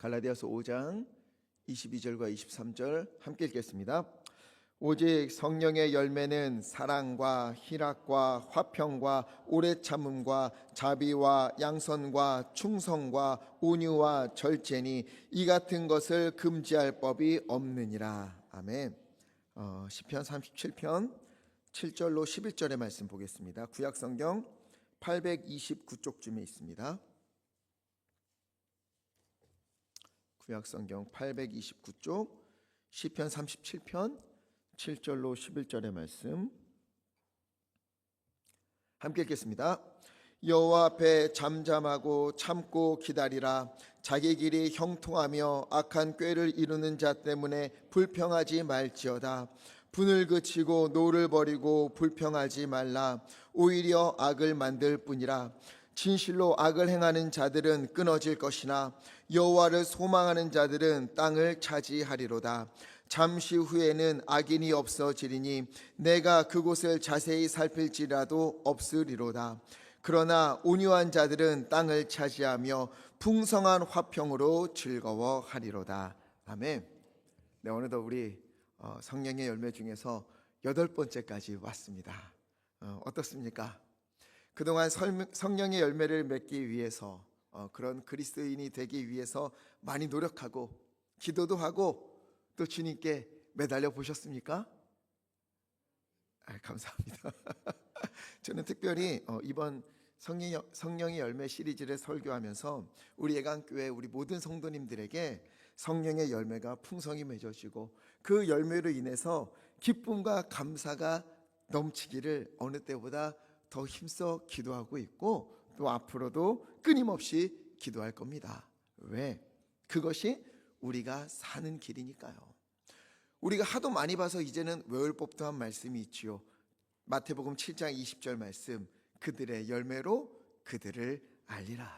갈라디아서 5장 22절과 23절 함께 읽겠습니다. 오직 성령의 열매는 사랑과 희락과 화평과 오래 참음과 자비와 양선과 충성과 온유와 절제니 이 같은 것을 금지할 법이 없느니라. 아멘. 시편 37편 7절로 11절의 말씀 보겠습니다. 구약성경 829쪽쯤에 있습니다. 구약성경 829쪽 시편 37편 7절로 11절의 말씀 함께 읽겠습니다. 여호와 앞에 잠잠하고 참고 기다리라. 자기 길이 형통하며 악한 꾀를 이루는 자 때문에 불평하지 말지어다. 분을 그치고 노를 버리고 불평하지 말라. 오히려 악을 만들 뿐이라. 진실로 악을 행하는 자들은 끊어질 것이나 여호와를 소망하는 자들은 땅을 차지하리로다. 잠시 후에는 악인이 없어지리니 내가 그곳을 자세히 살필지라도 없으리로다. 그러나 온유한 자들은 땅을 차지하며 풍성한 화평으로 즐거워하리로다. 아멘. 네, 오늘도 우리 성령의 열매 중에서 8번째까지 왔습니다. 어떻습니까? 그동안 성령의 열매를 맺기 위해서 그런 그리스도인이 되기 위해서 많이 노력하고 기도도 하고 또 주님께 매달려 보셨습니까? 감사합니다. 저는 특별히 이번 성령의 열매 시리즈를 설교하면서 우리 예강교회 우리 모든 성도님들에게 성령의 열매가 풍성히 맺어지고 그 열매로 인해서 기쁨과 감사가 넘치기를 어느 때보다 더 힘써 기도하고 있고 또 앞으로도 끊임없이 기도할 겁니다. 왜? 그것이 우리가 사는 길이니까요. 우리가 하도 많이 봐서 이제는 외울 법도 한 말씀이 있지요. 마태복음 7장 20절 말씀, 그들의 열매로 그들을 알리라.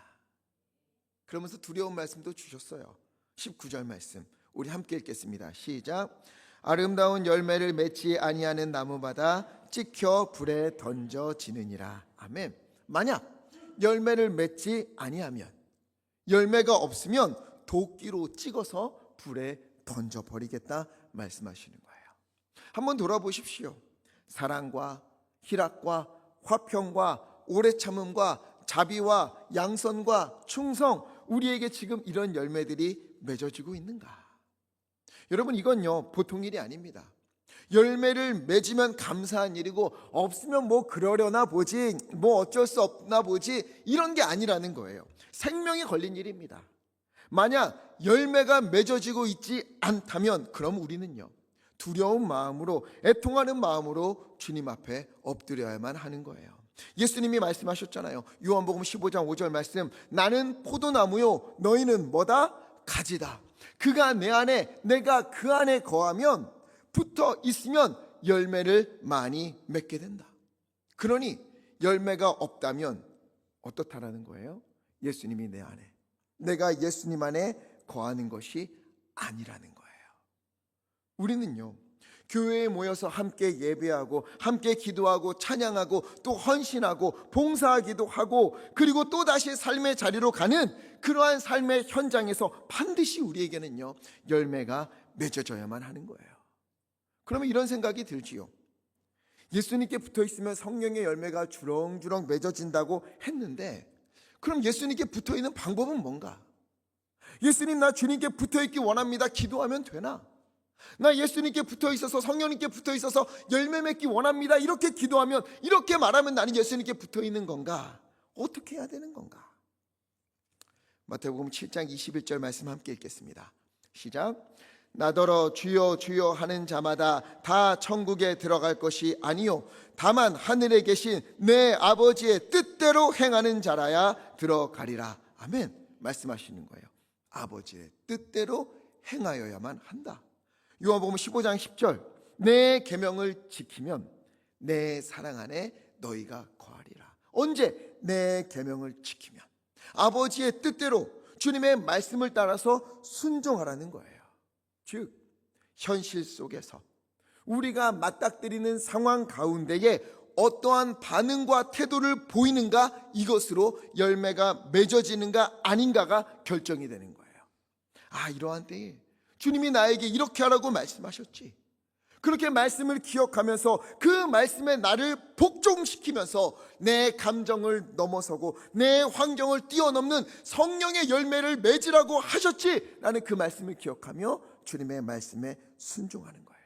그러면서 두려운 말씀도 주셨어요. 19절 말씀 우리 함께 읽겠습니다. 시작. 아름다운 열매를 맺지 아니하는 나무마다 찍혀 불에 던져지느니라. 아멘. 만약 열매를 맺지 아니하면, 열매가 없으면 도끼로 찍어서 불에 던져버리겠다 말씀하시는 거예요. 한번 돌아보십시오. 사랑과 희락과 화평과 오래 참음과 자비와 양선과 충성, 우리에게 지금 이런 열매들이 맺어지고 있는가? 여러분, 이건요 보통 일이 아닙니다. 열매를 맺으면 감사한 일이고 없으면 뭐 그러려나 보지, 뭐 어쩔 수 없나 보지, 이런 게 아니라는 거예요. 생명이 걸린 일입니다. 만약 열매가 맺어지고 있지 않다면 그럼 우리는요 두려운 마음으로, 애통하는 마음으로 주님 앞에 엎드려야만 하는 거예요. 예수님이 말씀하셨잖아요. 요한복음 15장 5절 말씀, 나는 포도나무요 너희는 뭐다? 가지다. 그가 내 안에, 내가 그 안에 거하면, 붙어 있으면 열매를 많이 맺게 된다. 그러니 열매가 없다면 어떻다라는 거예요? 예수님이 내 안에, 내가 예수님 안에 거하는 것이 아니라는 거예요. 우리는요 교회에 모여서 함께 예배하고 함께 기도하고 찬양하고 또 헌신하고 봉사하기도 하고 그리고 또다시 삶의 자리로 가는 그러한 삶의 현장에서 반드시 우리에게는요 열매가 맺어져야만 하는 거예요. 그러면 이런 생각이 들지요. 예수님께 붙어 있으면 성령의 열매가 주렁주렁 맺어진다고 했는데, 그럼 예수님께 붙어 있는 방법은 뭔가? 예수님, 나 주님께 붙어 있기 원합니다. 기도하면 되나? 나 예수님께 붙어 있어서, 성령님께 붙어 있어서 열매 맺기 원합니다. 이렇게 기도하면, 이렇게 말하면 나는 예수님께 붙어 있는 건가? 어떻게 해야 되는 건가? 마태복음 7장 21절 말씀 함께 읽겠습니다. 시작. 나더러 주여 주여 하는 자마다 다 천국에 들어갈 것이 아니요 다만 하늘에 계신 내 아버지의 뜻대로 행하는 자라야 들어가리라. 아멘. 말씀하시는 거예요. 아버지의 뜻대로 행하여야만 한다. 요한복음 15장 10절, 내 계명을 지키면 내 사랑 안에 너희가 거하리라. 언제? 내 계명을 지키면, 아버지의 뜻대로 주님의 말씀을 따라서 순종하라는 거예요. 즉 현실 속에서 우리가 맞닥뜨리는 상황 가운데에 어떠한 반응과 태도를 보이는가, 이것으로 열매가 맺어지는가 아닌가가 결정이 되는 거예요. 이러한 때에 주님이 나에게 이렇게 하라고 말씀하셨지. 그렇게 말씀을 기억하면서 그 말씀에 나를 복종시키면서 내 감정을 넘어서고 내 환경을 뛰어넘는 성령의 열매를 맺으라고 하셨지. 라는 그 말씀을 기억하며 주님의 말씀에 순종하는 거예요.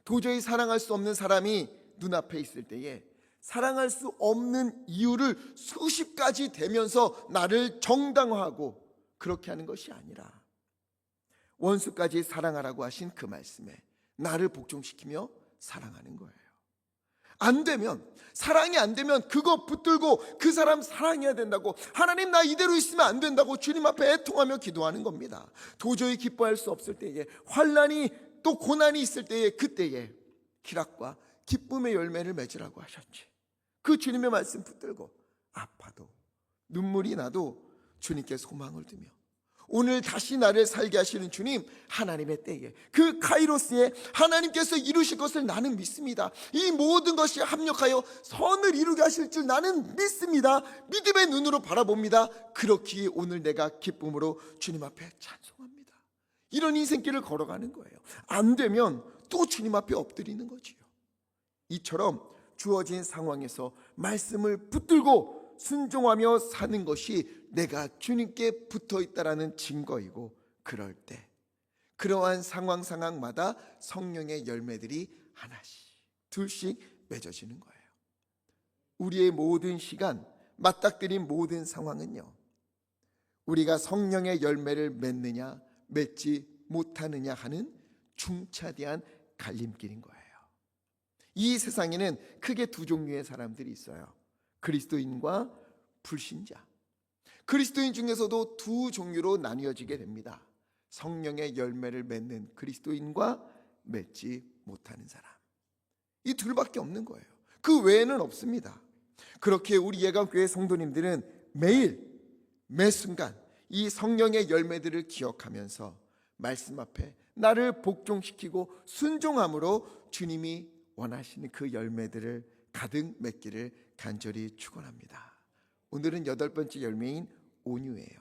도저히 사랑할 수 없는 사람이 눈앞에 있을 때에 사랑할 수 없는 이유를 수십 가지 대면서 나를 정당화하고 그렇게 하는 것이 아니라 원수까지 사랑하라고 하신 그 말씀에 나를 복종시키며 사랑하는 거예요. 안 되면, 사랑이 안 되면 그거 붙들고 그 사람 사랑해야 된다고, 하나님 나 이대로 있으면 안 된다고 주님 앞에 애통하며 기도하는 겁니다. 도저히 기뻐할 수 없을 때에, 환난이 또 고난이 있을 때에, 그때에 기락과 기쁨의 열매를 맺으라고 하셨지. 그 주님의 말씀 붙들고 아파도 눈물이 나도 주님께 소망을 두며 오늘 다시 나를 살게 하시는 주님, 하나님의 때에 그 카이로스에 하나님께서 이루실 것을 나는 믿습니다. 이 모든 것이 합력하여 선을 이루게 하실 줄 나는 믿습니다. 믿음의 눈으로 바라봅니다. 그렇기에 오늘 내가 기쁨으로 주님 앞에 찬송합니다. 이런 인생길을 걸어가는 거예요. 안 되면 또 주님 앞에 엎드리는 거지요. 이처럼 주어진 상황에서 말씀을 붙들고 순종하며 사는 것이 내가 주님께 붙어 있다라는 증거이고, 그럴 때 그러한 상황마다 성령의 열매들이 하나씩 둘씩 맺어지는 거예요. 우리의 모든 시간, 맞닥뜨린 모든 상황은요, 우리가 성령의 열매를 맺느냐 맺지 못하느냐 하는 중차대한 갈림길인 거예요. 이 세상에는 크게 두 종류의 사람들이 있어요. 그리스도인과 불신자. 그리스도인 중에서도 두 종류로 나뉘어지게 됩니다. 성령의 열매를 맺는 그리스도인과 맺지 못하는 사람. 이 둘밖에 없는 거예요. 그 외에는 없습니다. 그렇게 우리 예감교회 성도님들은 매일 매 순간 이 성령의 열매들을 기억하면서 말씀 앞에 나를 복종시키고 순종함으로 주님이 원하시는 그 열매들을 가득 맺기를 간절히 축원합니다. 오늘은 8번째 열매인 온유예요.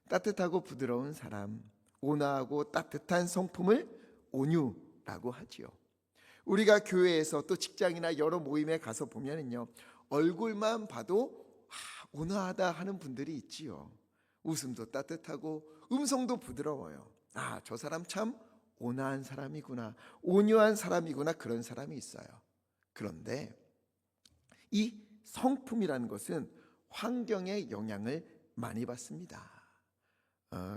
따뜻하고 부드러운 사람, 온화하고 따뜻한 성품을 온유라고 하지요. 우리가 교회에서 또 직장이나 여러 모임에 가서 보면은요, 얼굴만 봐도 온화하다 하는 분들이 있지요. 웃음도 따뜻하고 음성도 부드러워요. 저 사람 참 온화한 사람이구나, 온유한 사람이구나, 그런 사람이 있어요. 그런데 이 성품이라는 것은 환경의 영향을 많이 받습니다.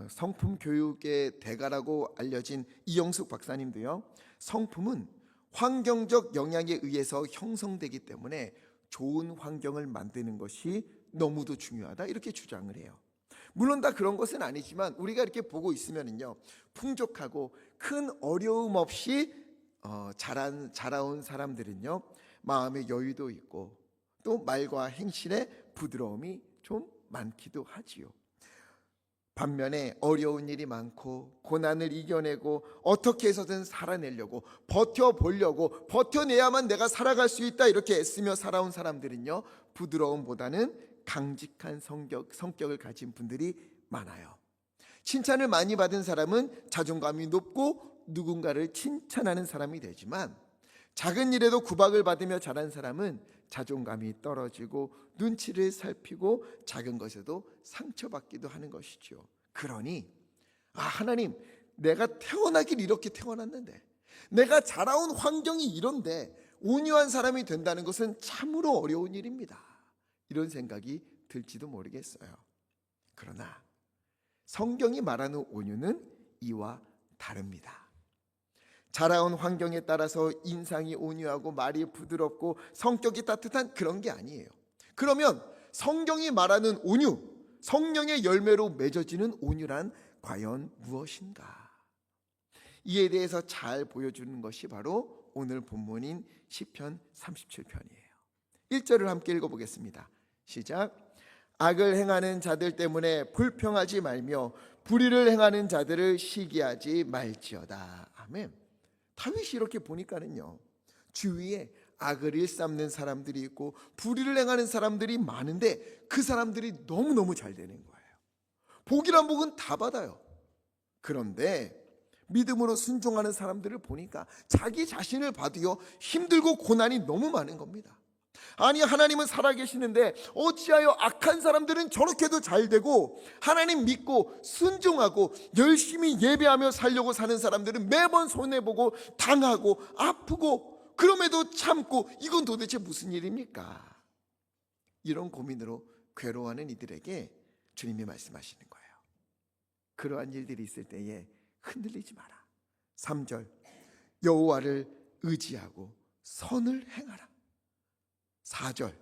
성품 교육의 대가라고 알려진 이영숙 박사님도요, 성품은 환경적 영향에 의해서 형성되기 때문에 좋은 환경을 만드는 것이 너무도 중요하다, 이렇게 주장을 해요. 물론 다 그런 것은 아니지만 우리가 이렇게 보고 있으면요, 풍족하고 큰 어려움 없이 자라온 사람들은요, 마음의 여유도 있고 또 말과 행실에 부드러움이 좀 많기도 하지요. 반면에 어려운 일이 많고 고난을 이겨내고 어떻게 해서든 살아내려고 버텨보려고, 버텨내야만 내가 살아갈 수 있다, 이렇게 애쓰며 살아온 사람들은요, 부드러움보다는 강직한 성격을 가진 분들이 많아요. 칭찬을 많이 받은 사람은 자존감이 높고 누군가를 칭찬하는 사람이 되지만, 작은 일에도 구박을 받으며 자란 사람은 자존감이 떨어지고 눈치를 살피고 작은 것에도 상처받기도 하는 것이죠. 그러니 하나님, 내가 태어나길 이렇게 태어났는데, 내가 자라온 환경이 이런데 온유한 사람이 된다는 것은 참으로 어려운 일입니다, 이런 생각이 들지도 모르겠어요. 그러나 성경이 말하는 온유는 이와 다릅니다. 자라온 환경에 따라서 인상이 온유하고 말이 부드럽고 성격이 따뜻한 그런 게 아니에요. 그러면 성경이 말하는 온유, 성령의 열매로 맺어지는 온유란 과연 무엇인가? 이에 대해서 잘 보여주는 것이 바로 오늘 본문인 시편 37편이에요. 1절을 함께 읽어보겠습니다. 시작. 악을 행하는 자들 때문에 불평하지 말며 불의를 행하는 자들을 시기하지 말지어다. 아멘. 다윗이 이렇게 보니까는요, 주위에 악을 일삼는 사람들이 있고 불의를 행하는 사람들이 많은데 그 사람들이 너무너무 잘 되는 거예요. 복이란 복은 다 받아요. 그런데 믿음으로 순종하는 사람들을 보니까 자기 자신을 봐도요, 힘들고 고난이 너무 많은 겁니다. 아니, 하나님은 살아계시는데 어찌하여 악한 사람들은 저렇게도 잘 되고, 하나님 믿고 순종하고 열심히 예배하며 살려고 사는 사람들은 매번 손해보고 당하고 아프고, 그럼에도 참고, 이건 도대체 무슨 일입니까? 이런 고민으로 괴로워하는 이들에게 주님이 말씀하시는 거예요. 그러한 일들이 있을 때에 흔들리지 마라. 3절, 여호와를 의지하고 선을 행하라. 4절,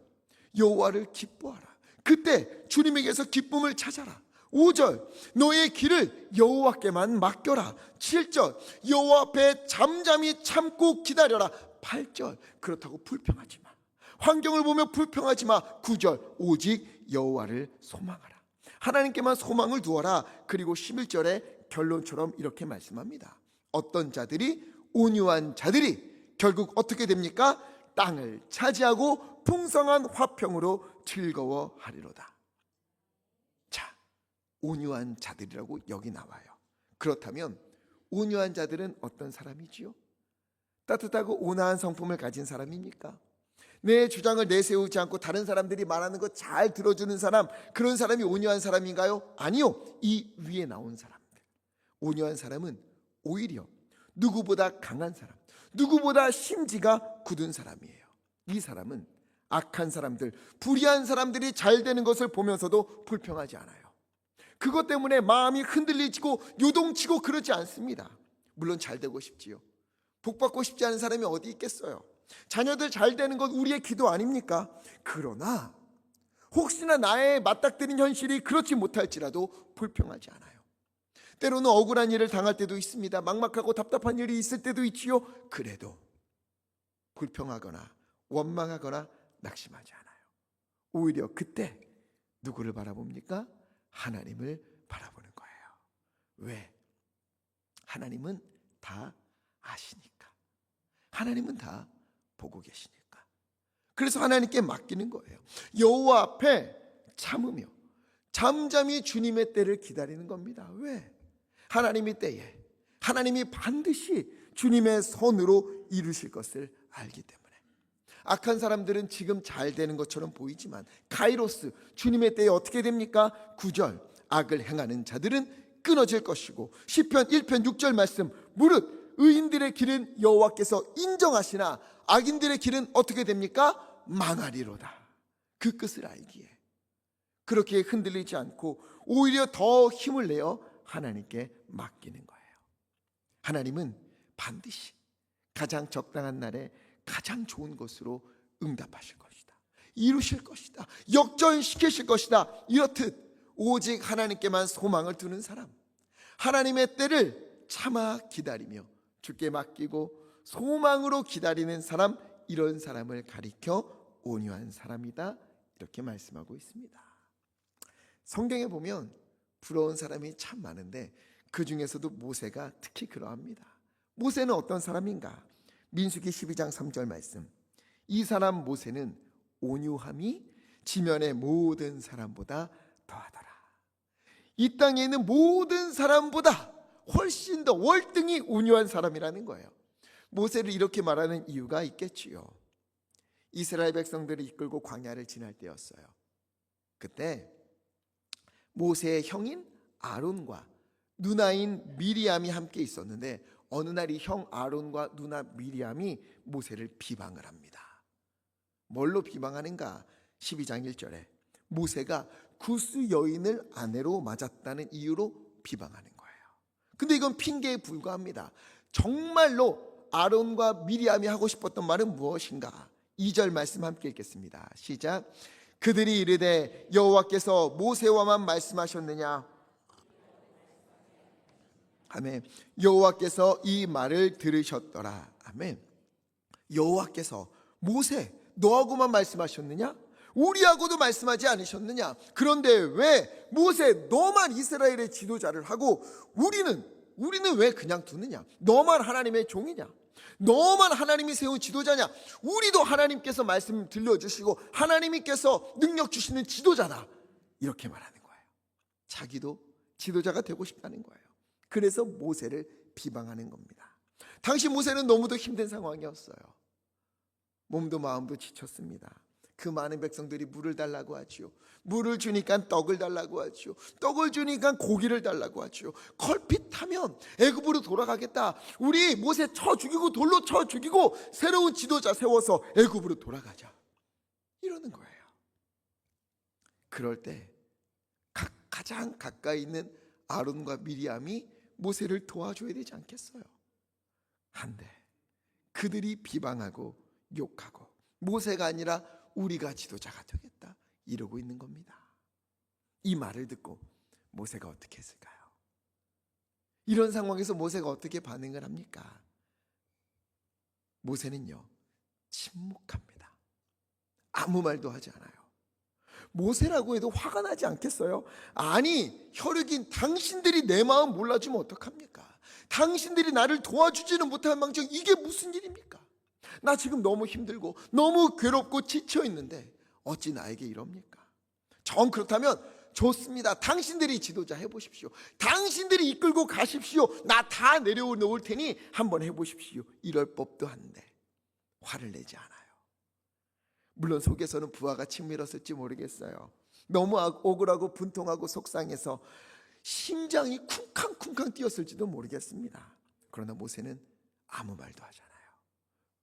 여호와를 기뻐하라. 그때 주님에게서 기쁨을 찾아라. 5절, 너의 길을 여호와께만 맡겨라. 7절, 여호와 앞에 잠잠히 참고 기다려라. 8절, 그렇다고 불평하지 마. 환경을 보며 불평하지 마. 9절, 오직 여호와를 소망하라. 하나님께만 소망을 두어라. 그리고 11절에 결론처럼 이렇게 말씀합니다. 어떤 자들이, 온유한 자들이 결국 어떻게 됩니까? 땅을 차지하고 풍성한 화평으로 즐거워하리로다. 자, 온유한 자들이라고 여기 나와요. 그렇다면 온유한 자들은 어떤 사람이지요? 따뜻하고 온화한 성품을 가진 사람입니까? 내 주장을 내세우지 않고 다른 사람들이 말하는 거 잘 들어주는 사람, 그런 사람이 온유한 사람인가요? 아니요. 이 위에 나온 사람들, 온유한 사람은 오히려 누구보다 강한 사람, 누구보다 심지가 굳은 사람이에요. 이 사람은 악한 사람들, 불의한 사람들이 잘 되는 것을 보면서도 불평하지 않아요. 그것 때문에 마음이 흔들리고 요동치고 그러지 않습니다. 물론 잘 되고 싶지요. 복받고 싶지 않은 사람이 어디 있겠어요. 자녀들 잘 되는 건 우리의 기도 아닙니까? 그러나 혹시나 나의 맞닥뜨린 현실이 그렇지 못할지라도 불평하지 않아요. 때로는 억울한 일을 당할 때도 있습니다. 막막하고 답답한 일이 있을 때도 있지요. 그래도 불평하거나 원망하거나 낙심하지 않아요. 오히려 그때 누구를 바라봅니까? 하나님을 바라보는 거예요. 왜? 하나님은 다 아시니까. 하나님은 다 보고 계시니까. 그래서 하나님께 맡기는 거예요. 여호와 앞에 참으며 잠잠히 주님의 때를 기다리는 겁니다. 왜? 하나님이 때에 하나님이 반드시 주님의 선으로 이루실 것을 알기 때문에. 악한 사람들은 지금 잘 되는 것처럼 보이지만 카이로스, 주님의 때에 어떻게 됩니까? 9절, 악을 행하는 자들은 끊어질 것이고, 시편 1편 6절 말씀, 무릇 의인들의 길은 여호와께서 인정하시나 악인들의 길은 어떻게 됩니까? 망하리로다. 그 끝을 알기에 그렇게 흔들리지 않고 오히려 더 힘을 내어 하나님께 맡기는 거예요. 하나님은 반드시 가장 적당한 날에 가장 좋은 것으로 응답하실 것이다. 이루실 것이다. 역전시키실 것이다. 이렇듯 오직 하나님께만 소망을 두는 사람, 하나님의 때를 참아 기다리며 주께 맡기고 소망으로 기다리는 사람, 이런 사람을 가리켜 온유한 사람이다, 이렇게 말씀하고 있습니다. 성경에 보면 부러운 사람이 참 많은데 그 중에서도 모세가 특히 그러합니다. 모세는 어떤 사람인가? 민수기 12장 3절 말씀, 이 사람 모세는 온유함이 지면의 모든 사람보다 더하더라. 이 땅에 있는 모든 사람보다 훨씬 더 월등히 온유한 사람이라는 거예요. 모세를 이렇게 말하는 이유가 있겠지요. 이스라엘 백성들을 이끌고 광야를 지날 때였어요. 그때 모세의 형인 아론과 누나인 미리암이 함께 있었는데, 어느 날 이 형 아론과 누나 미리암이 모세를 비방을 합니다. 뭘로 비방하는가? 12장 1절에 모세가 구스 여인을 아내로 맞았다는 이유로 비방하는 거예요. 근데 이건 핑계에 불과합니다. 정말로 아론과 미리암이 하고 싶었던 말은 무엇인가? 2절 말씀 함께 읽겠습니다. 시작. 그들이 이르되 여호와께서 모세와만 말씀하셨느냐? 아멘. 여호와께서 이 말을 들으셨더라. 아멘. 여호와께서 모세 너하고만 말씀하셨느냐? 우리하고도 말씀하지 않으셨느냐? 그런데 왜 모세 너만 이스라엘의 지도자를 하고 우리는 왜 그냥 두느냐? 너만 하나님의 종이냐? 너만 하나님이 세운 지도자냐? 우리도 하나님께서 말씀 들려주시고 하나님께서 능력 주시는 지도자다, 이렇게 말하는 거예요. 자기도 지도자가 되고 싶다는 거예요. 그래서 모세를 비방하는 겁니다. 당시 모세는 너무도 힘든 상황이었어요. 몸도 마음도 지쳤습니다. 그 많은 백성들이 물을 달라고 하지요. 물을 주니까 떡을 달라고 하지요. 떡을 주니까 고기를 달라고 하지요. 걸핏하면 애굽으로 돌아가겠다. 우리 모세 쳐 죽이고 돌로 쳐 죽이고 새로운 지도자 세워서 애굽으로 돌아가자. 이러는 거예요. 그럴 때 가장 가까이 있는 아론과 미리암이 모세를 도와줘야 되지 않겠어요? 한데 그들이 비방하고 욕하고 모세가 아니라 우리가 지도자가 되겠다 이러고 있는 겁니다. 이 말을 듣고 모세가 어떻게 했을까요? 이런 상황에서 모세가 어떻게 반응을 합니까? 모세는요, 침묵합니다. 아무 말도 하지 않아요. 모세라고 해도 화가 나지 않겠어요? 아니, 혈육인 당신들이 내 마음 몰라주면 어떡합니까? 당신들이 나를 도와주지는 못할 망정 이게 무슨 일입니까? 나 지금 너무 힘들고 너무 괴롭고 지쳐 있는데 어찌 나에게 이럽니까? 정 그렇다면 좋습니다. 당신들이 지도자 해보십시오. 당신들이 이끌고 가십시오. 나 다 내려놓을 테니 한번 해보십시오. 이럴 법도 한데 화를 내지 않아요. 물론 속에서는 부하가 치밀었을지 모르겠어요. 너무 억울하고 분통하고 속상해서 심장이 쿵쾅쿵쾅 뛰었을지도 모르겠습니다. 그러나 모세는 아무 말도 하잖아요.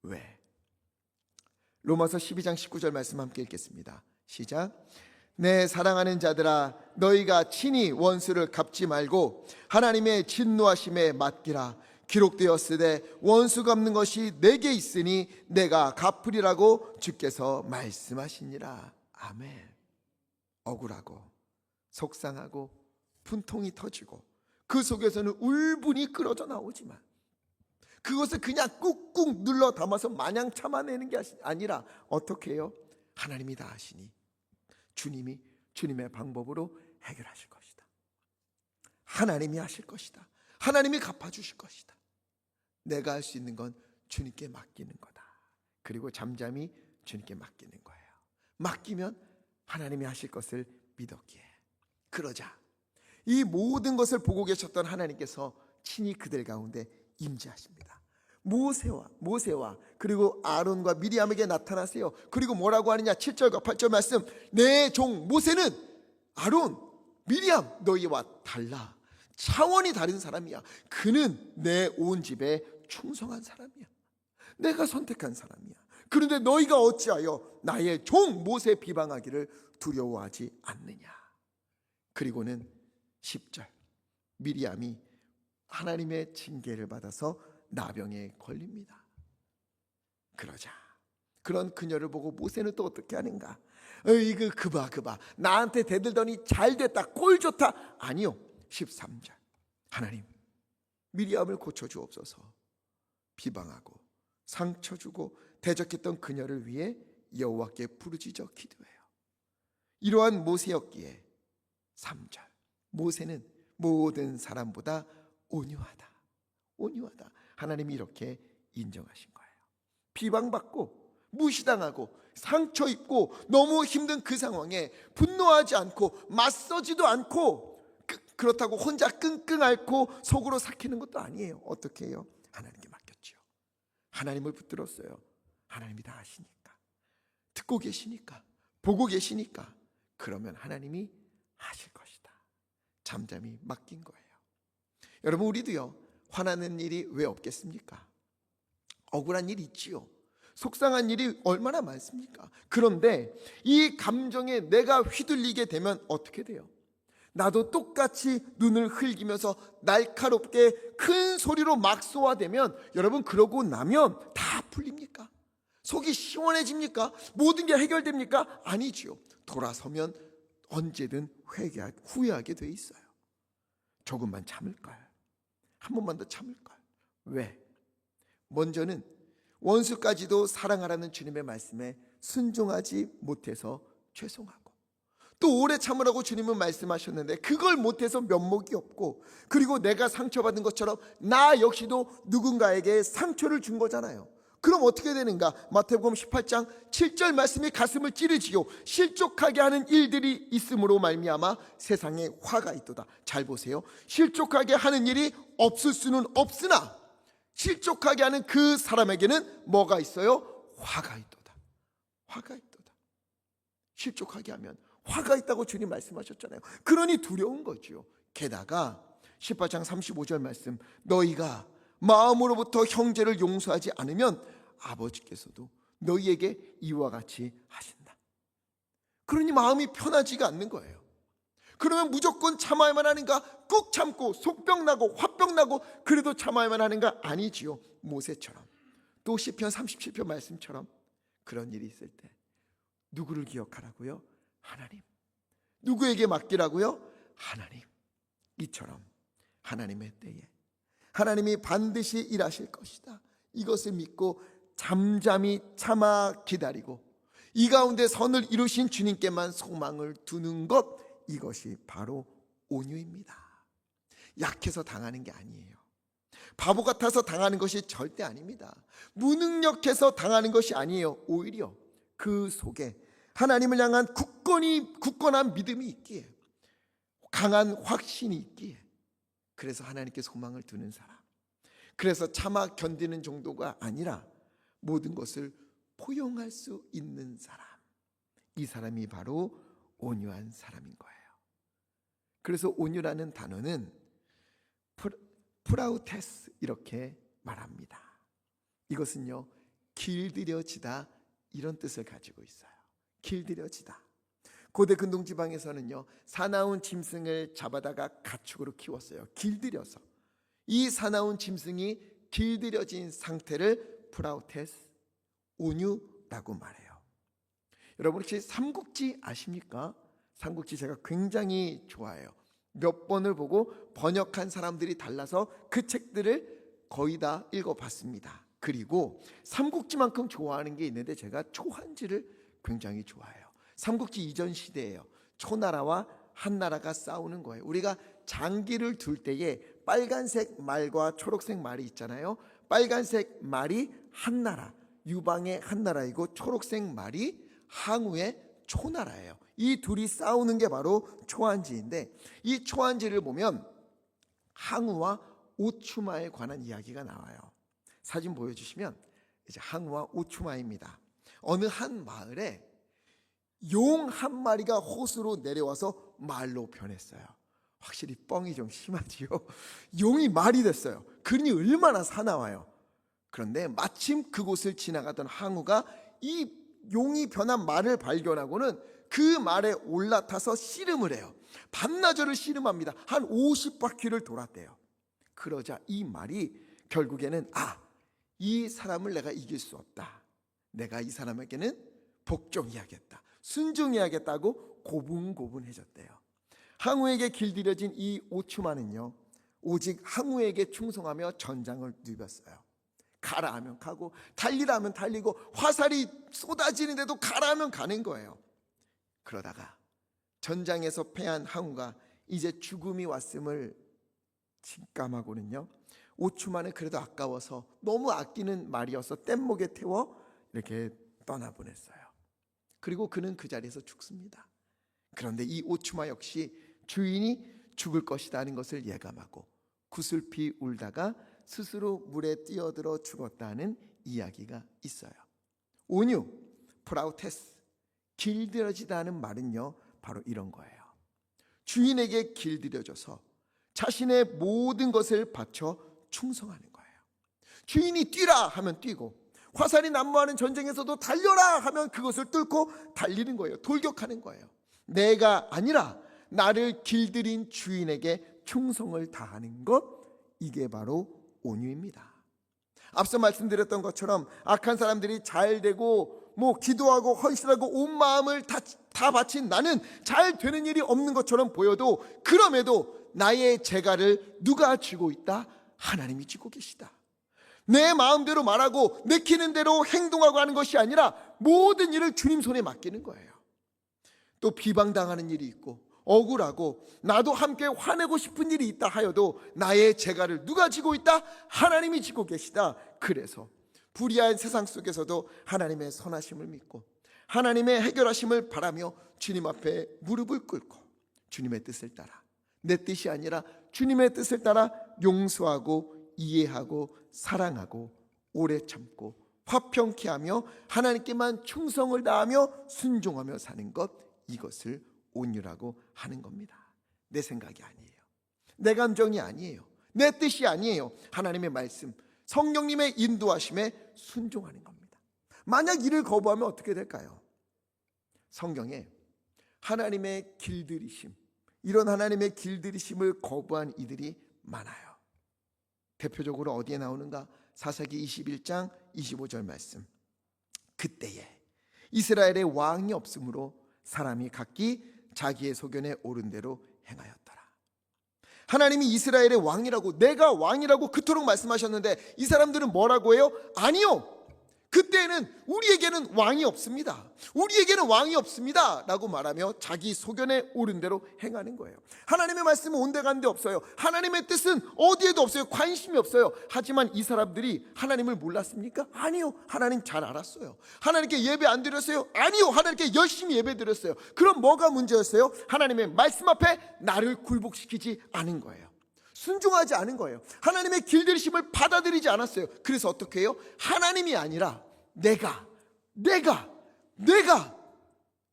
왜? 로마서 12장 19절 말씀 함께 읽겠습니다. 시작. 내 사랑하는 자들아, 너희가 친히 원수를 갚지 말고 하나님의 진노하심에 맡기라. 기록되었으되 원수 갚는 것이 내게 있으니 내가 갚으리라고 주께서 말씀하시니라. 아멘. 억울하고 속상하고 분통이 터지고 그 속에서는 울분이 끌어져 나오지만 그것을 그냥 꾹꾹 눌러 담아서 마냥 참아내는 게 아니라 어떻게 해요? 하나님이 다 하시니 주님이 주님의 방법으로 해결하실 것이다. 하나님이 하실 것이다. 하나님이 갚아주실 것이다. 내가 할 수 있는 건 주님께 맡기는 거다. 그리고 잠잠히 주님께 맡기는 거예요. 맡기면 하나님이 하실 것을 믿었기에. 그러자 이 모든 것을 보고 계셨던 하나님께서 친히 그들 가운데 임재하십니다. 모세와 그리고 아론과 미리암에게 나타나세요. 그리고 뭐라고 하느냐? 7절과 8절 말씀. 내 종 모세는 아론, 미리암 너희와 달라. 차원이 다른 사람이야. 그는 내 온 집에 충성한 사람이야. 내가 선택한 사람이야. 그런데 너희가 어찌하여 나의 종 모세 비방하기를 두려워하지 않느냐? 그리고는 10절 미리암이 하나님의 징계를 받아서 나병에 걸립니다. 그러자 그런 그녀를 보고 모세는 또 어떻게 하는가? 이거 그봐 나한테 대들더니 잘됐다 꼴 좋다. 아니요. 13절 하나님 미리암을 고쳐주옵소서. 비방하고 상처 주고 대적했던 그녀를 위해 여호와께 부르짖어 기도해요. 이러한 모세였기에 3절 모세는 모든 사람보다 온유하다. 하나님이 이렇게 인정하신 거예요. 비방받고 무시당하고 상처 입고 너무 힘든 그 상황에 분노하지 않고 맞서지도 않고 그렇다고 혼자 끙끙 앓고 속으로 삭히는 것도 아니에요. 어떻게 해요? 하나님께 맡겼죠. 하나님을 붙들었어요. 하나님이 다 아시니까, 듣고 계시니까, 보고 계시니까 그러면 하나님이 하실 것이다. 잠잠히 맡긴 거예요. 여러분 우리도요 화나는 일이 왜 없겠습니까? 억울한 일이 있지요. 속상한 일이 얼마나 많습니까? 그런데 이 감정에 내가 휘둘리게 되면 어떻게 돼요? 나도 똑같이 눈을 흘기면서 날카롭게 큰 소리로 막 쏘아대면 여러분 그러고 나면 다 풀립니까? 속이 시원해집니까? 모든 게 해결됩니까? 아니지요. 돌아서면 언제든 후회하게 돼 있어요. 조금만 참을걸. 한 번만 더 참을걸. 왜? 먼저는 원수까지도 사랑하라는 주님의 말씀에 순종하지 못해서 죄송하고, 또 오래 참으라고 주님은 말씀하셨는데 그걸 못해서 면목이 없고, 그리고 내가 상처받은 것처럼 나 역시도 누군가에게 상처를 준 거잖아요. 그럼 어떻게 되는가? 마태복음 18장 7절 말씀이 가슴을 찌르지요. 실족하게 하는 일들이 있음으로 말미암아 세상에 화가 있도다. 잘 보세요. 실족하게 하는 일이 없을 수는 없으나 실족하게 하는 그 사람에게는 뭐가 있어요? 화가 있도다. 화가 있도다. 실족하게 하면 화가 있다고 주님 말씀하셨잖아요. 그러니 두려운 거죠. 게다가 18장 35절 말씀, 너희가 마음으로부터 형제를 용서하지 않으면 아버지께서도 너희에게 이와 같이 하신다. 그러니 마음이 편하지가 않는 거예요. 그러면 무조건 참아야만 하는가? 꾹 참고 속병 나고 화병 나고 그래도 참아야만 하는가? 아니지요. 모세처럼, 또 시편 37편 말씀처럼 그런 일이 있을 때 누구를 기억하라고요? 하나님. 누구에게 맡기라고요? 하나님. 이처럼 하나님의 때에 하나님이 반드시 일하실 것이다, 이것을 믿고 잠잠히 참아 기다리고 이 가운데 선을 이루신 주님께만 소망을 두는 것, 이것이 바로 온유입니다. 약해서 당하는 게 아니에요. 바보 같아서 당하는 것이 절대 아닙니다. 무능력해서 당하는 것이 아니에요. 오히려 그 속에 하나님을 향한 굳건한 믿음이 있기에, 강한 확신이 있기에, 그래서 하나님께 소망을 두는 사람, 그래서 참아 견디는 정도가 아니라 모든 것을 포용할 수 있는 사람, 이 사람이 바로 온유한 사람인 거예요. 그래서 온유라는 단어는 프라우테스 이렇게 말합니다. 이것은요, 길들여지다, 이런 뜻을 가지고 있어요. 길들여지다. 고대 근동 지방에서는요, 사나운 짐승을 잡아다가 가축으로 키웠어요. 길들여서. 이 사나운 짐승이 길들여진 상태를 프라우테스, 온유라고 말해요. 여러분 혹시 삼국지 아십니까? 삼국지 제가 굉장히 좋아해요. 몇 번을 보고 번역한 사람들이 달라서 그 책들을 거의 다 읽어봤습니다. 그리고 삼국지만큼 좋아하는 게 있는데 제가 초한지를 굉장히 좋아해요. 삼국지 이전 시대예요. 초나라와 한나라가 싸우는 거예요. 우리가 장기를 둘 때에 빨간색 말과 초록색 말이 있잖아요. 빨간색 말이 한나라, 유방의 한나라이고 초록색 말이 항우의 초나라예요. 이 둘이 싸우는 게 바로 초한지인데, 이 초한지를 보면 항우와 오추마에 관한 이야기가 나와요. 사진 보여주시면 이제 항우와 오추마입니다. 어느 한 마을에 용 한 마리가 호수로 내려와서 말로 변했어요. 확실히 뻥이 좀 심하지요. 용이 말이 됐어요. 그러니 얼마나 사나워요. 그런데 마침 그곳을 지나가던 항우가 이 용이 변한 말을 발견하고는 그 말에 올라타서 씨름을 해요. 반나절을 씨름합니다. 한 50바퀴를 돌았대요. 그러자 이 말이 결국에는 이 사람을 내가 이길 수 없다, 내가 이 사람에게는 복종해야겠다, 순종해야겠다고 고분고분해졌대요. 항우에게 길들여진 이 오추마는요, 오직 항우에게 충성하며 전장을 누볐어요. 가라 하면 가고 달리라 하면 달리고 화살이 쏟아지는데도 가라 하면 가는 거예요. 그러다가 전장에서 패한 항우가 이제 죽음이 왔음을 직감하고는요, 오추마는 그래도 아까워서 너무 아끼는 말이어서 뗏목에 태워 이렇게 떠나보냈어요. 그리고 그는 그 자리에서 죽습니다. 그런데 이 오추마 역시 주인이 죽을 것이다 하는 것을 예감하고 구슬피 울다가 스스로 물에 뛰어들어 죽었다는 이야기가 있어요. 온유, 프라우테스, 길들여지다는 말은요, 바로 이런 거예요. 주인에게 길들여져서 자신의 모든 것을 바쳐 충성하는 거예요. 주인이 뛰라 하면 뛰고, 화살이 난무하는 전쟁에서도 달려라 하면 그것을 뚫고 달리는 거예요. 돌격하는 거예요. 내가 아니라 나를 길들인 주인에게 충성을 다하는 것, 이게 바로 온유입니다. 앞서 말씀드렸던 것처럼 악한 사람들이 잘 되고 기도하고 헌신하고 온 마음을 다 바친 나는 잘 되는 일이 없는 것처럼 보여도, 그럼에도 나의 재갈을 누가 쥐고 있다? 하나님이 쥐고 계시다. 내 마음대로 말하고 내키는 대로 행동하고 하는 것이 아니라 모든 일을 주님 손에 맡기는 거예요. 또 비방당하는 일이 있고 억울하고 나도 함께 화내고 싶은 일이 있다 하여도 나의 재갈을 누가 지고 있다? 하나님이 지고 계시다. 그래서 불의한 세상 속에서도 하나님의 선하심을 믿고 하나님의 해결하심을 바라며 주님 앞에 무릎을 꿇고 주님의 뜻을 따라, 내 뜻이 아니라 주님의 뜻을 따라 용서하고 이해하고 사랑하고 오래 참고 화평케 하며 하나님께만 충성을 다하며 순종하며 사는 것, 이것을 온유라고 하는 겁니다. 내 생각이 아니에요. 내 감정이 아니에요. 내 뜻이 아니에요. 하나님의 말씀, 성령님의 인도하심에 순종하는 겁니다. 만약 이를 거부하면 어떻게 될까요? 성경에 하나님의 길들이심, 이런 하나님의 길들이심을 거부한 이들이 많아요. 대표적으로 어디에 나오는가? 사사기 21장 25절 말씀. 그때에 이스라엘의 왕이 없으므로 사람이 각기 자기의 소견에 옳은 대로 행하였더라. 하나님이 이스라엘의 왕이라고, 내가 왕이라고 그토록 말씀하셨는데 이 사람들은 뭐라고 해요? 아니요, 그때에는 우리에게는 왕이 없습니다. 우리에게는 왕이 없습니다 라고 말하며 자기 소견에 옳은 대로 행하는 거예요. 하나님의 말씀은 온데간데 없어요. 하나님의 뜻은 어디에도 없어요. 관심이 없어요. 하지만 이 사람들이 하나님을 몰랐습니까? 아니요, 하나님 잘 알았어요. 하나님께 예배 안 드렸어요? 아니요, 하나님께 열심히 예배 드렸어요. 그럼 뭐가 문제였어요? 하나님의 말씀 앞에 나를 굴복시키지 않은 거예요. 순종하지 않은 거예요. 하나님의 길들이심을 받아들이지 않았어요. 그래서 어떻게 해요? 하나님이 아니라 내가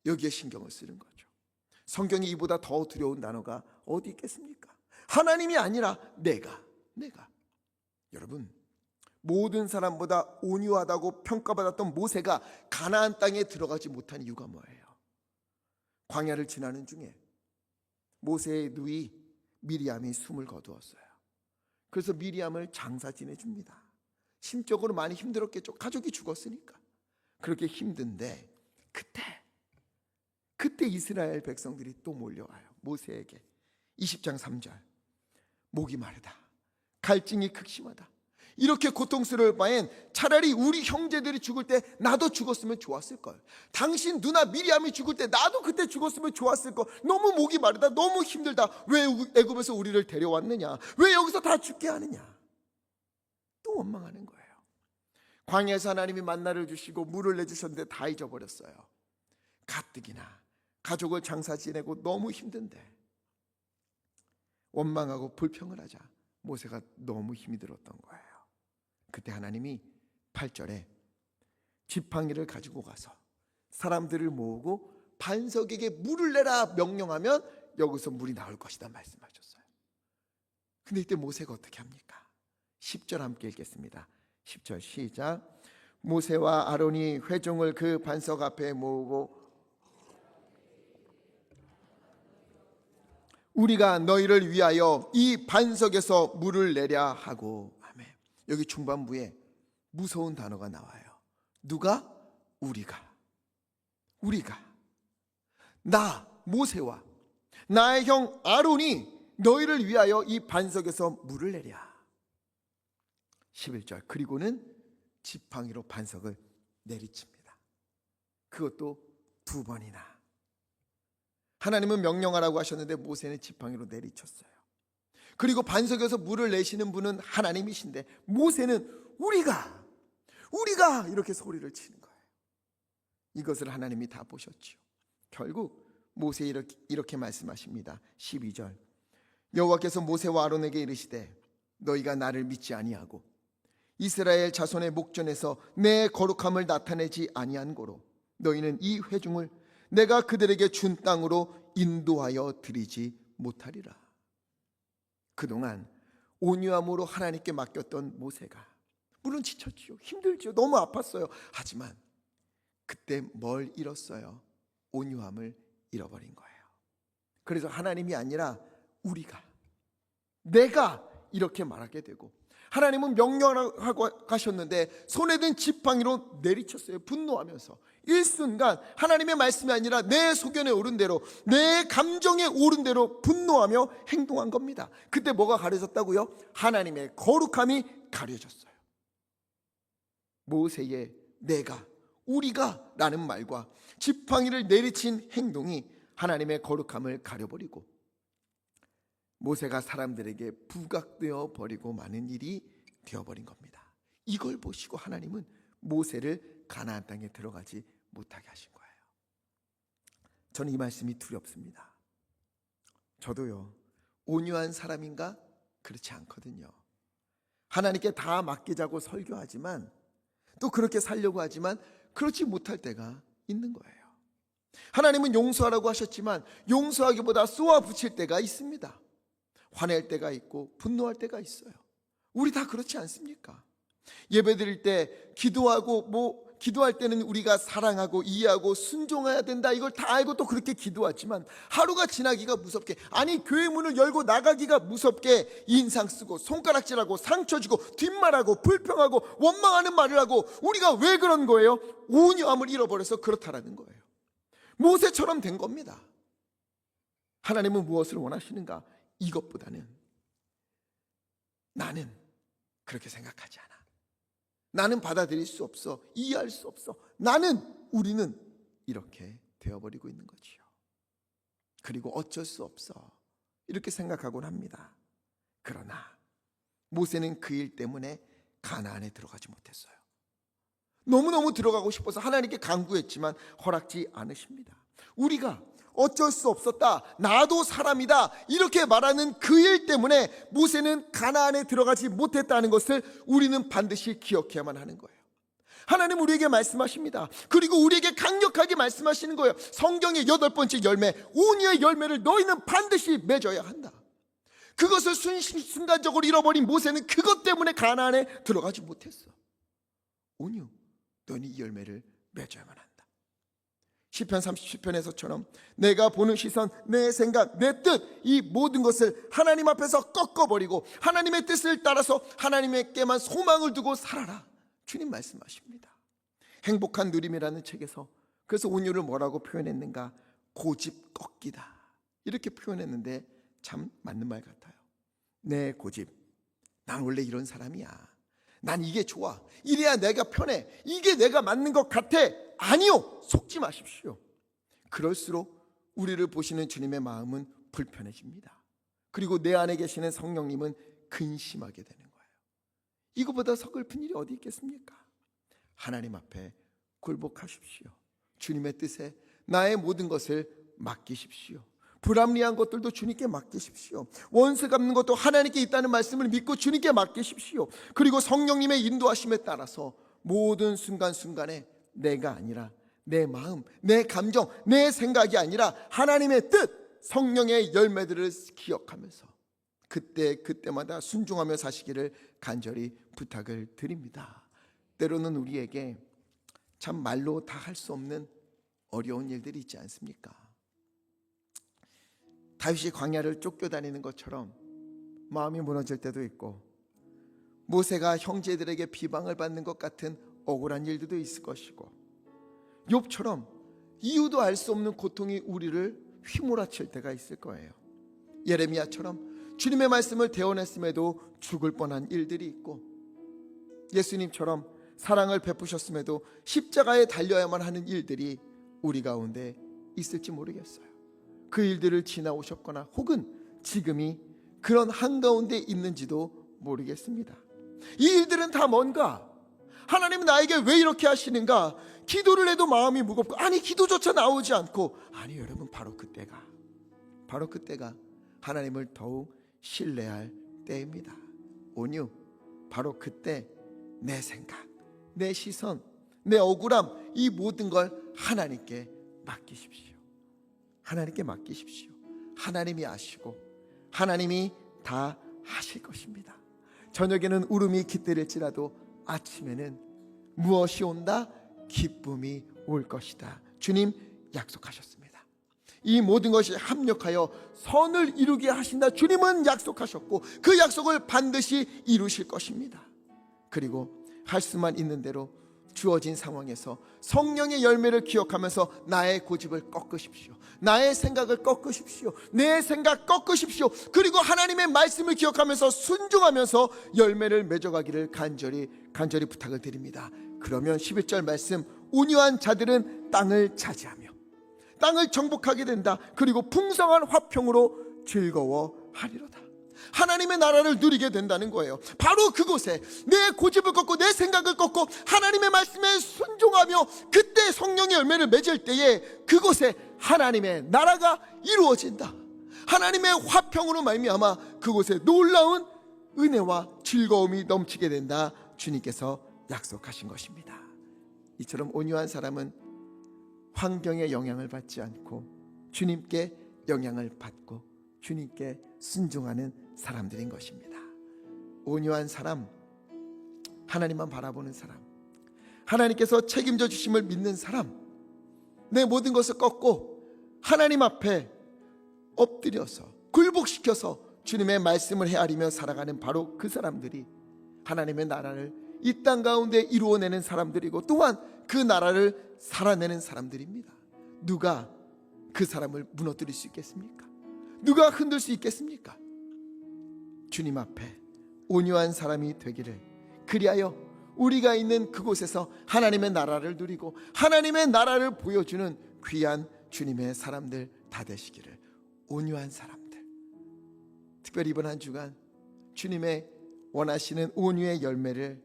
여기에 신경을 쓰는 거죠. 성경에 이보다 더 두려운 단어가 어디 있겠습니까? 하나님이 아니라 내가. 여러분, 모든 사람보다 온유하다고 평가받았던 모세가 가나안 땅에 들어가지 못한 이유가 뭐예요? 광야를 지나는 중에 모세의 누이 미리암이 숨을 거두었어요. 그래서 미리암을 장사 지내줍니다. 심적으로 많이 힘들었겠죠. 가족이 죽었으니까. 그렇게 힘든데 그때 이스라엘 백성들이 또 몰려와요. 모세에게. 20장 3절. 목이 마르다. 갈증이 극심하다. 이렇게 고통스러울 바엔 차라리 우리 형제들이 죽을 때 나도 죽었으면 좋았을 걸. 당신 누나 미리암이 죽을 때 나도 그때 죽었으면 좋았을 걸. 너무 목이 마르다. 너무 힘들다. 왜 애굽에서 우리를 데려왔느냐? 왜 여기서 다 죽게 하느냐? 또 원망하는 거예요. 광야에서 하나님이 만나를 주시고 물을 내주셨는데 다 잊어버렸어요. 가뜩이나 가족을 장사 지내고 너무 힘든데 원망하고 불평을 하자 모세가 너무 힘이 들었던 거예요. 그때 하나님이 8절에 지팡이를 가지고 가서 사람들을 모으고 반석에게 물을 내라 명령하면 여기서 물이 나올 것이다 말씀하셨어요. 근데 이때 모세가 어떻게 합니까? 10절 함께 읽겠습니다. 10절 시작. 모세와 아론이 회중을 그 반석 앞에 모으고 우리가 너희를 위하여 이 반석에서 물을 내랴 하고. 아멘. 여기 중반부에 무서운 단어가 나와요. 누가? 우리가. 나 모세와 나의 형 아론이 너희를 위하여 이 반석에서 물을 내랴. 11절. 그리고는 지팡이로 반석을 내리칩니다. 그것도 2번이나. 하나님은 명령하라고 하셨는데 모세는 지팡이로 내리쳤어요. 그리고 반석에서 물을 내시는 분은 하나님이신데 모세는 우리가 이렇게 소리를 치는 거예요. 이것을 하나님이 다 보셨지요. 결국 모세 이렇게 말씀하십니다. 12절. 여호와께서 모세와 아론에게 이르시되 너희가 나를 믿지 아니하고 이스라엘 자손의 목전에서 내 거룩함을 나타내지 아니한 고로 너희는 이 회중을 내가 그들에게 준 땅으로 인도하여 드리지 못하리라. 그동안 온유함으로 하나님께 맡겼던 모세가 물론 지쳤지요. 힘들지요. 너무 아팠어요. 하지만 그때 뭘 잃었어요? 온유함을 잃어버린 거예요. 그래서 하나님이 아니라 내가 이렇게 말하게 되고 하나님은 명령하고 가셨는데 손에 든 지팡이로 내리쳤어요. 분노하면서 일순간 하나님의 말씀이 아니라 내 소견에 오른 대로 내 감정에 오른 대로 분노하며 행동한 겁니다. 그때 뭐가 가려졌다고요? 하나님의 거룩함이 가려졌어요. 모세의 우리가 라는 말과 지팡이를 내리친 행동이 하나님의 거룩함을 가려버리고 모세가 사람들에게 부각되어 버리고 마는 일이 되어버린 겁니다. 이걸 보시고 하나님은 모세를 가나안 땅에 들어가지 못하게 하신 거예요. 저는 이 말씀이 두렵습니다. 저도요, 온유한 사람인가? 그렇지 않거든요. 하나님께 다 맡기자고 설교하지만, 또 그렇게 살려고 하지만 그렇지 못할 때가 있는 거예요. 하나님은 용서하라고 하셨지만 용서하기보다 쏘아 붙일 때가 있습니다. 화낼 때가 있고 분노할 때가 있어요. 우리 다 그렇지 않습니까? 예배 드릴 때 기도할 때는 우리가 사랑하고 이해하고 순종해야 된다, 이걸 다 알고 또 그렇게 기도하지만 하루가 지나기가 무섭게, 아니 교회 문을 열고 나가기가 무섭게 인상 쓰고 손가락질하고 상처 주고 뒷말하고 불평하고 원망하는 말을 하고, 우리가 왜 그런 거예요? 온유함을 잃어버려서 그렇다라는 거예요. 모세처럼 된 겁니다. 하나님은 무엇을 원하시는가? 이것보다는 나는 그렇게 생각하지 않아, 나는 받아들일 수 없어, 이해할 수 없어, 우리는 이렇게 되어버리고 있는 거지요. 그리고 어쩔 수 없어 이렇게 생각하곤 합니다. 그러나 모세는 그 일 때문에 가나안에 들어가지 못했어요. 너무너무 들어가고 싶어서 하나님께 간구했지만 허락지 않으십니다. 우리가 어쩔 수 없었다, 나도 사람이다 이렇게 말하는 그 일 때문에 모세는 가나안에 들어가지 못했다는 것을 우리는 반드시 기억해야만 하는 거예요. 하나님 우리에게 말씀하십니다. 그리고 우리에게 강력하게 말씀하시는 거예요. 성경의 8번째 열매, 온유의 열매를 너희는 반드시 맺어야 한다. 그것을 순간적으로 잃어버린 모세는 그것 때문에 가나안에 들어가지 못했어. 온유, 너는 이 열매를 맺어야만 한다. 시편 37편에서처럼 내가 보는 시선, 내 생각, 내 뜻, 이 모든 것을 하나님 앞에서 꺾어버리고 하나님의 뜻을 따라서 하나님께만 소망을 두고 살아라, 주님 말씀하십니다. 행복한 누림이라는 책에서 그래서 온유를 뭐라고 표현했는가? 고집 꺾기다 이렇게 표현했는데 참 맞는 말 같아요. 내 고집, 난 원래 이런 사람이야, 난 이게 좋아, 이래야 내가 편해, 이게 내가 맞는 것 같아. 아니요, 속지 마십시오. 그럴수록 우리를 보시는 주님의 마음은 불편해집니다. 그리고 내 안에 계시는 성령님은 근심하게 되는 거예요. 이거보다 서글픈 일이 어디 있겠습니까? 하나님 앞에 굴복하십시오. 주님의 뜻에 나의 모든 것을 맡기십시오. 불합리한 것들도 주님께 맡기십시오. 원수 갚는 것도 하나님께 있다는 말씀을 믿고 주님께 맡기십시오. 그리고 성령님의 인도하심에 따라서 모든 순간순간에 내가 아니라 내 마음, 내 감정, 내 생각이 아니라 하나님의 뜻, 성령의 열매들을 기억하면서 그때마다 순종하며 사시기를 간절히 부탁을 드립니다. 때로는 우리에게 참 말로 다 할 수 없는 어려운 일들이 있지 않습니까? 다윗이 광야를 쫓겨다니는 것처럼 마음이 무너질 때도 있고, 모세가 형제들에게 비방을 받는 것 같은 억울한 일들도 있을 것이고, 욥처럼 이유도 알 수 없는 고통이 우리를 휘몰아칠 때가 있을 거예요. 예레미야처럼 주님의 말씀을 대언했음에도 죽을 뻔한 일들이 있고, 예수님처럼 사랑을 베푸셨음에도 십자가에 달려야만 하는 일들이 우리 가운데 있을지 모르겠어요. 그 일들을 지나오셨거나 혹은 지금이 그런 한가운데 있는지도 모르겠습니다. 이 일들은 다 뭔가, 하나님은 나에게 왜 이렇게 하시는가? 기도를 해도 마음이 무겁고, 아니 기도조차 나오지 않고, 아니 여러분, 바로 그때가 하나님을 더욱 신뢰할 때입니다. 온유, 바로 그때 내 생각, 내 시선, 내 억울함, 이 모든 걸 하나님께 맡기십시오. 하나님께 맡기십시오. 하나님이 아시고 하나님이 다 하실 것입니다. 저녁에는 울음이 깃들일지라도 아침에는 무엇이 온다? 기쁨이 올 것이다. 주님 약속하셨습니다. 이 모든 것이 합력하여 선을 이루게 하신다. 주님은 약속하셨고 그 약속을 반드시 이루실 것입니다. 그리고 할 수만 있는 대로 주어진 상황에서 성령의 열매를 기억하면서 나의 고집을 꺾으십시오. 나의 생각을 꺾으십시오. 내 생각 꺾으십시오. 그리고 하나님의 말씀을 기억하면서 순종하면서 열매를 맺어가기를 간절히 부탁을 드립니다. 그러면 11절 말씀, 온유한 자들은 땅을 차지하며 땅을 정복하게 된다. 그리고 풍성한 화평으로 즐거워하리로다. 하나님의 나라를 누리게 된다는 거예요. 바로 그곳에 내 고집을 꺾고 내 생각을 꺾고 하나님의 말씀에 순종하며 그때 성령의 열매를 맺을 때에 그곳에 하나님의 나라가 이루어진다. 하나님의 화평으로 말미암아 그곳에 놀라운 은혜와 즐거움이 넘치게 된다. 주님께서 약속하신 것입니다. 이처럼 온유한 사람은 환경의 영향을 받지 않고 주님께 영향을 받고 주님께 순종하는 사람들인 것입니다. 온유한 사람, 하나님만 바라보는 사람, 하나님께서 책임져 주심을 믿는 사람, 내 모든 것을 꺾고 하나님 앞에 엎드려서 굴복시켜서 주님의 말씀을 헤아리며 살아가는 바로 그 사람들이 하나님의 나라를 이 땅 가운데 이루어내는 사람들이고 또한 그 나라를 살아내는 사람들입니다. 누가 그 사람을 무너뜨릴 수 있겠습니까? 누가 흔들 수 있겠습니까? 주님 앞에 온유한 사람이 되기를, 그리하여 우리가 있는 그곳에서 하나님의 나라를 누리고 하나님의 나라를 보여주는 귀한 주님의 사람들 다 되시기를. 온유한 사람들, 특별히 이번 한 주간 주님의 원하시는 온유의 열매를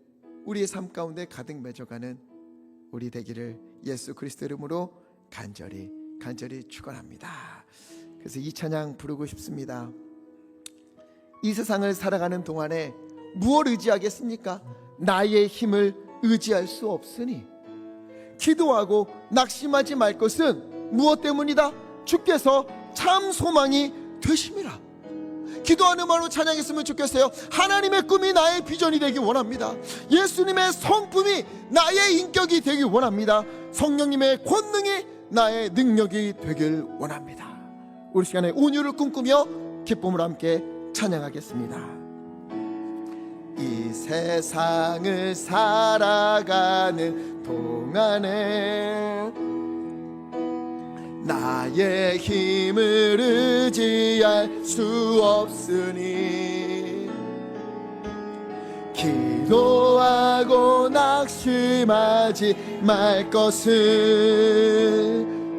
우리의 삶 가운데 가득 맺어가는 우리 되기를 예수 그리스도 이름으로 간절히 축원합니다. 그래서 이 찬양 부르고 싶습니다. 이 세상을 살아가는 동안에 무엇을 의지하겠습니까? 나의 힘을 의지할 수 없으니 기도하고 낙심하지 말 것은 무엇 때문이다? 주께서 참 소망이 되심이라. 기도하는 말로 찬양했으면 좋겠어요. 하나님의 꿈이 나의 비전이 되기 원합니다. 예수님의 성품이 나의 인격이 되기 원합니다. 성령님의 권능이 나의 능력이 되길 원합니다. 우리 시간에 온유를 꿈꾸며 기쁨을 함께 찬양하겠습니다. 이 세상을 살아가는 동안에 나의 힘을 의지할 수 없으니 기도하고 낙심하지 말 것을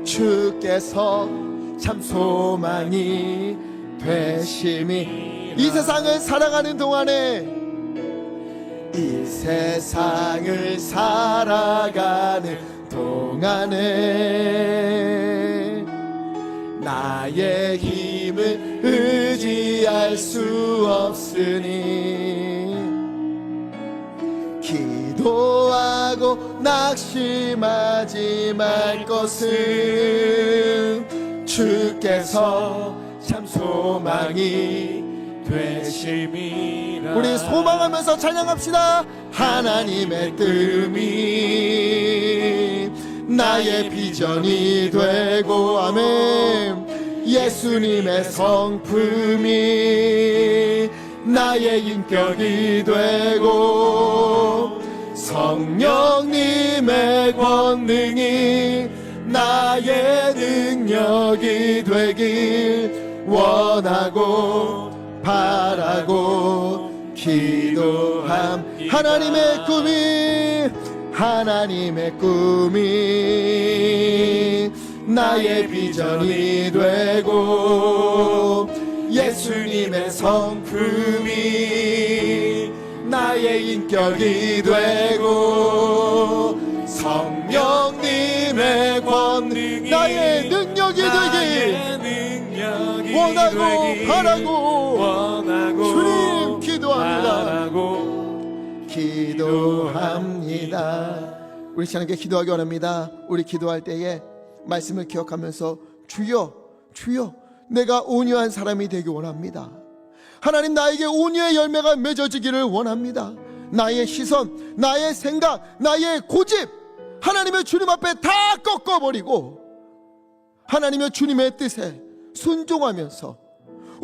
주께서 참 소망이 되심이. 이 세상을 살아가는 동안에 이 세상을 살아가는 동안에 나의 힘을 의지할 수 없으니 기도하고 낙심하지 말 것은 주께서 참 소망이 되심이라. 우리 소망하면서 찬양합시다. 하나님의 뜸이 나의 비전이 되고 아멘. 예수님의 성품이 나의 인격이 되고 성령님의 권능이 나의 능력이 되길 원하고 바라고 기도함. 하나님의 꿈이 나의 비전이 되고 예수님의 성품이 나의 인격이 되고 성령님의 권능이 나의 능력이 되길 원하고 바라고 주님 기도합니다. 우리 하나님께 기도하기 원합니다. 우리 기도할 때에 말씀을 기억하면서 주여 내가 온유한 사람이 되기 원합니다. 하나님, 나에게 온유의 열매가 맺어지기를 원합니다. 나의 시선, 나의 생각, 나의 고집 하나님의 주님 앞에 다 꺾어버리고 하나님의 주님의 뜻에 순종하면서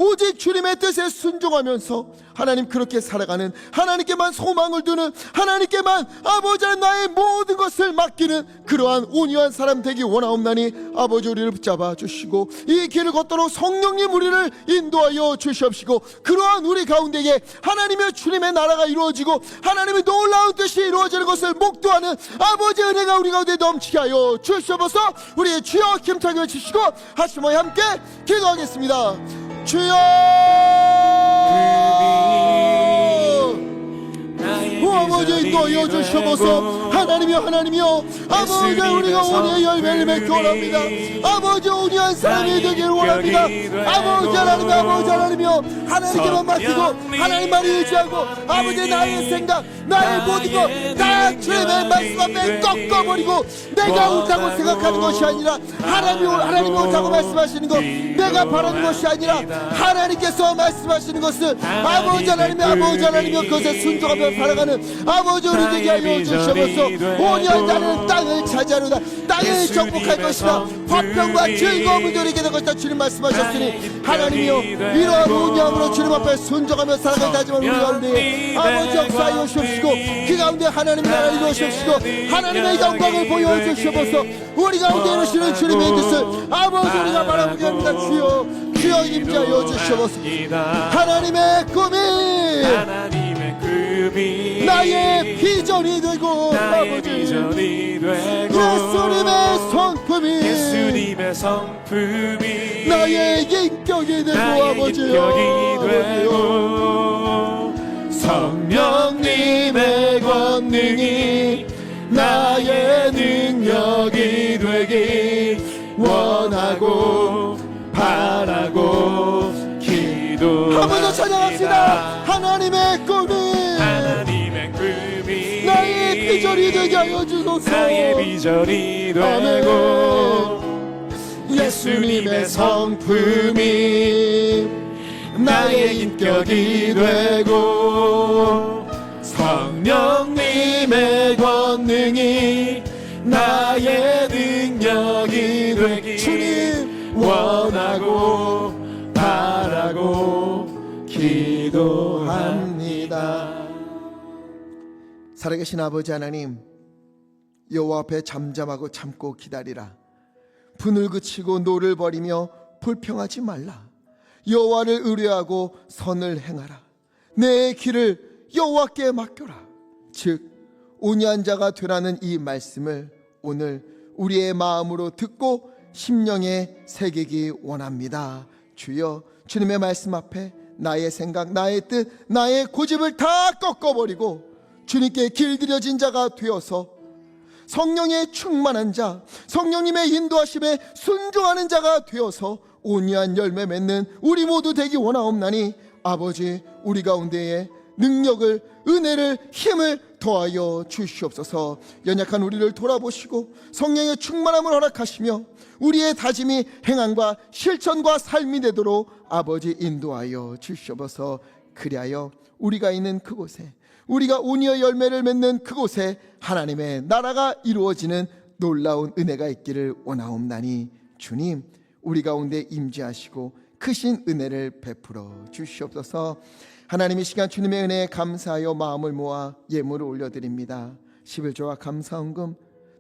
오직 주님의 뜻에 순종하면서 하나님 그렇게 살아가는, 하나님께만 소망을 두는, 하나님께만 아버지 나의 모든 것을 맡기는 그러한 온유한 사람 되기 원하옵나니 아버지 우리를 붙잡아 주시고 이 길을 걷도록 성령님 우리를 인도하여 주시옵시고 그러한 우리 가운데에 하나님의 주님의 나라가 이루어지고 하나님의 놀라운 뜻이 이루어지는 것을 목도하는 아버지 은혜가 우리 가운데 넘치게 하여 주시옵소서. 우리의 주여 힘차게 외치시고 하시모에 함께 기도하겠습니다. 주여. 아버지 인도하여 주시옵소서. 하나님이여 하나님이여 아버지 우리가 온유의 열매를 맺기 원합니다. 아버지 온유한 사람이 되기를 원합니다. 아버지 하나님 아버지 하나님이여 하나님께만 맡기고 하나님만 의지하고 아버지 나의 생각 나의 모든 것 다 주님의 말씀 앞에 꺾어버리고 내가 옳다고 생각하는 것이 아니라 하나님이 옳다고 말씀하시는 것 내가 바라는 것이 아니라 하나님께서 말씀하시는 것을 아버지 하나님이여 그것에 순종하며 살아가는 아버지 우리 되게 하여 주시옵소서. 온유한 자는 땅을 차지하리로다. 땅을 정복할 것이다. 화평과 즐거움을 누리게 될 것이다. 주님 말씀하셨으니 하나님이여 이러한 온유함으로 주님 앞에 순종하며 살아가는 자지만 우리 가운데 아버지 역사하여 주시옵시고 그 가운데 하나님의 나라를 이루시옵시고 하나님의 영광을 보여주시옵소서. 우리 가운데 이루시는 주님의 뜻을 아버지 우리가 바라보게 합니다. 주여 임재하여 주시옵소서. 하나님의 꿈이 나의 비전이 되고 아버지 예수님의 성품이 나의 인격이 되고 아버지요 성령님의 권능이 나의 능력이 되기 원하고 바라고 기도. 한 번 더 찬양합시다. 하나님의 꿈이 나의 비전이 되게 하여 주소서. 나의 비전이 되고 예수님의 성품이 나의 인격이 되고 성령님의 권능이 나의 능력이 되기 주님 원하고 바라고 기도합니다. 살아계신 아버지 하나님, 여호와 앞에 잠잠하고 참고 기다리라. 분을 그치고 노를 버리며 불평하지 말라. 여호와를 의뢰하고 선을 행하라. 내 길을 여호와께 맡겨라. 즉 온유한 자가 되라는 이 말씀을 오늘 우리의 마음으로 듣고 심령에 새기기 원합니다. 주여, 주님의 말씀 앞에 나의 생각, 나의 뜻, 나의 고집을 다 꺾어버리고 주님께 길들여진 자가 되어서 성령에 충만한 자, 성령님의 인도하심에 순종하는 자가 되어서 온유한 열매 맺는 우리 모두 되기 원하옵나니 아버지 우리 가운데에 능력을, 은혜를, 힘을 더하여 주시옵소서. 연약한 우리를 돌아보시고 성령의 충만함을 허락하시며 우리의 다짐이 행함과 실천과 삶이 되도록 아버지 인도하여 주시옵소서. 그리하여 우리가 있는 그곳에, 우리가 온유의 열매를 맺는 그곳에 하나님의 나라가 이루어지는 놀라운 은혜가 있기를 원하옵나니 주님 우리 가운데 임재하시고 크신 은혜를 베풀어 주시옵소서. 하나님 이 시간 주님의 은혜에 감사하여 마음을 모아 예물을 올려드립니다. 11조와 감사헌금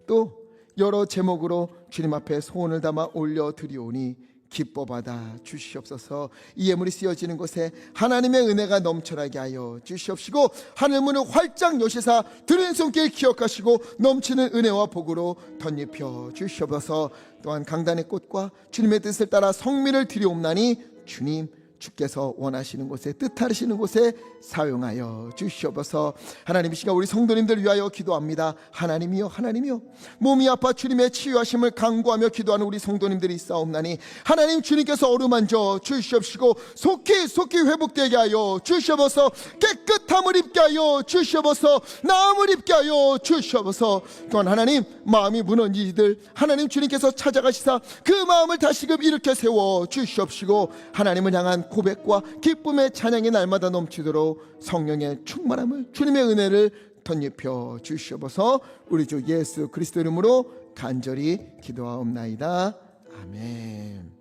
또 여러 제목으로 주님 앞에 소원을 담아 올려드리오니 기뻐 받아 주시옵소서. 이 예물이 쓰여지는 곳에 하나님의 은혜가 넘쳐나게 하여 주시옵시고 하늘문을 활짝 여시사 드린 손길 기억하시고 넘치는 은혜와 복으로 덧입혀 주시옵소서. 또한 강단의 꽃과 주님의 뜻을 따라 성미를 드리옵나니 주님 주께서 원하시는 곳에 뜻하시는 곳에 사용하여 주시옵소서. 하나님 이 시간 우리 성도님들 위하여 기도합니다. 하나님이여 몸이 아파 주님의 치유하심을 간구하며 기도하는 우리 성도님들이 있사옵나니 하나님 주님께서 어루만져 주시옵시고 속히 회복되게 하여 주시옵소서. 깨끗함을 입게 하여 주시옵소서. 나음을 입게 하여 주시옵소서. 또한 하나님 마음이 무너진 이들 하나님 주님께서 찾아가시사 그 마음을 다시금 일으켜 세워 주시옵시고 하나님을 향한 고백과 기쁨의 찬양이 날마다 넘치도록 성령의 충만함을 주님의 은혜를 덧입혀 주시옵소서. 우리 주 예수 그리스도 이름으로 간절히 기도하옵나이다. 아멘.